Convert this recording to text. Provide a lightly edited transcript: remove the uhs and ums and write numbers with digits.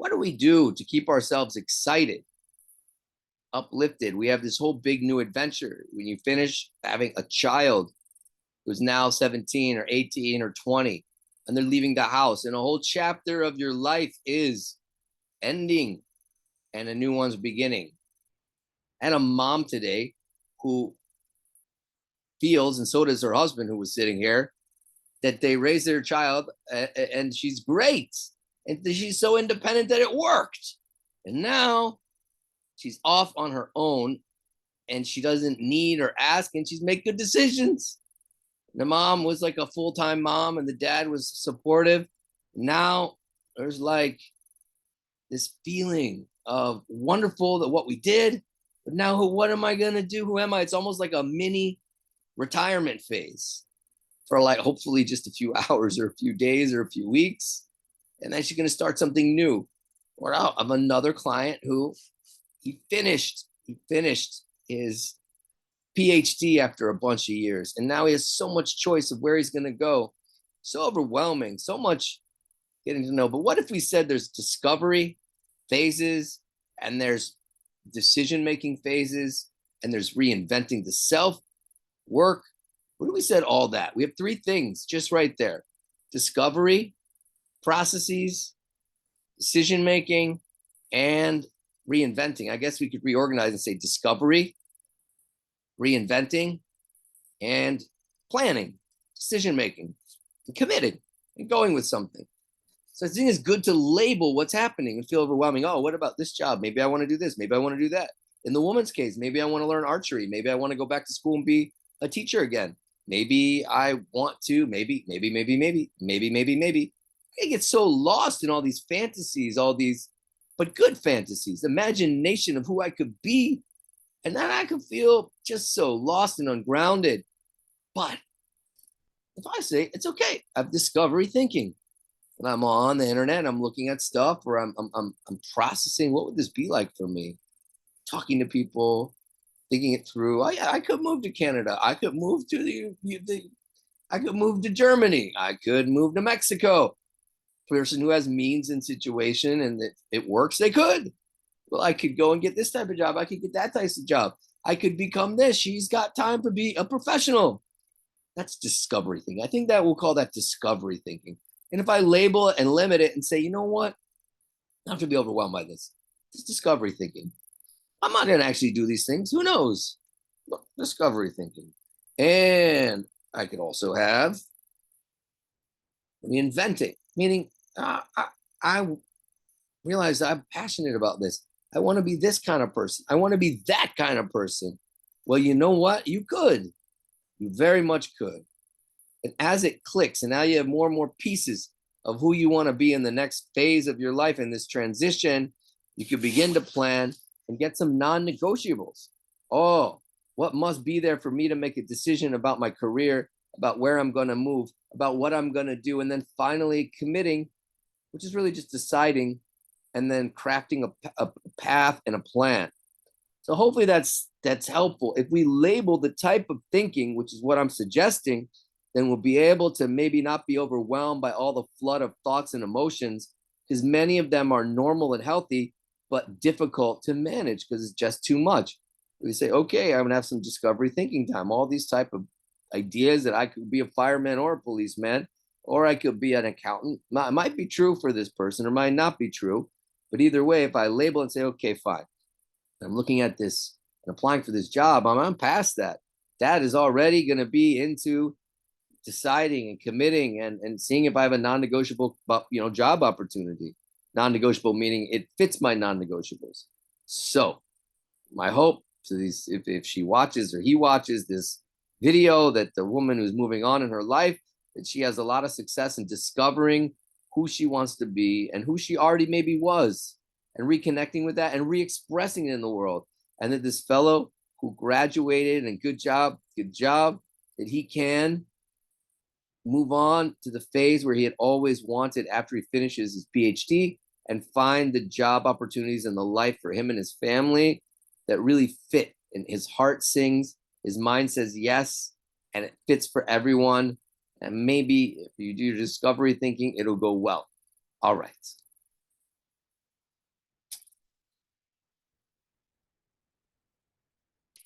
what do we do to keep ourselves excited, uplifted? We have this whole big new adventure. When you finish having a child who's now 17 or 18 or 20, and they're leaving the house, and a whole chapter of your life is ending and a new one's beginning. I had a mom today who feels, and so does her husband who was sitting here, that they raised their child and she's great. And she's so independent that it worked. And now she's off on her own and she doesn't need or ask and she's make good decisions. The mom was like a full-time mom and the dad was supportive. Now there's like this feeling of wonderful that what we did, but now what am I going to do? Who am I? It's almost like a mini retirement phase for like hopefully just a few hours or a few days or a few weeks. And then she's going to start something new. Or out of another client who he finished his PhD after a bunch of years. And now he has so much choice of where he's going to go. So overwhelming, so much getting to know. But what if we said there's discovery phases and there's decision-making phases and there's reinventing the self, work. What if we said all that? We have three things just right there. Discovery, processes, decision-making, and reinventing. I guess we could reorganize and say discovery, reinventing, and planning, decision-making, and committed, and going with something. So I think it's good to label what's happening and feel overwhelming. Oh, what about this job? Maybe I want to do this. Maybe I want to do that. In the woman's case, maybe I want to learn archery. Maybe I want to go back to school and be a teacher again. Maybe I want to, maybe. I get so lost in all these fantasies, all these, but good fantasies, imagination of who I could be. And then I could feel just so lost and ungrounded. But if I say, it's okay, I have discovery thinking. And I'm on the internet, I'm looking at stuff where I'm processing what would this be like for me? Talking to people, thinking it through. Oh yeah, I could move to Canada. I could move to I could move to Germany. I could move to Mexico. Person who has means and situation and it works, they could. Well, I could go and get this type of job. I could get that type of job. I could become this. She's got time to be a professional. That's discovery thinking. I think that we'll call that discovery thinking. And if I label it and limit it and say, you know what? Not to be overwhelmed by this. It's discovery thinking. I'm not going to actually do these things. Who knows? Look, discovery thinking. And I could also have reinventing, meaning I realized I'm passionate about this. I want to be this kind of person. I want to be that kind of person. Well, you know what? You could. You very much could. And as it clicks, and now you have more and more pieces of who you want to be in the next phase of your life in this transition, you could begin to plan and get some non-negotiables. Oh, what must be there for me to make a decision about my career, about where I'm going to move, about what I'm going to do, and then finally committing, which is really just deciding and then crafting a path and a plan. So hopefully that's helpful. If we label the type of thinking, which is what I'm suggesting, then we'll be able to maybe not be overwhelmed by all the flood of thoughts and emotions, because many of them are normal and healthy, but difficult to manage because it's just too much. We say, okay, I'm gonna have some discovery thinking time, all these type of ideas that I could be a fireman or a policeman, or I could be an accountant. It might be true for this person or might not be true. But either way, if I label and say, okay, fine, I'm looking at this and applying for this job, I'm past that. That is already going to be into deciding and committing and seeing if I have a non-negotiable, job opportunity. Non-negotiable meaning it fits my non-negotiables. So my hope to these, if she watches or he watches this video, that the woman who's moving on in her life, that she has a lot of success in discovering who she wants to be and who she already maybe was, and reconnecting with that and re-expressing it in the world. And that this fellow who graduated and good job, that he can move on to the phase where he had always wanted after he finishes his PhD and find the job opportunities and the life for him and his family that really fit. And his heart sings, his mind says yes, and it fits for everyone. And maybe if you do your discovery thinking, it'll go well. All right.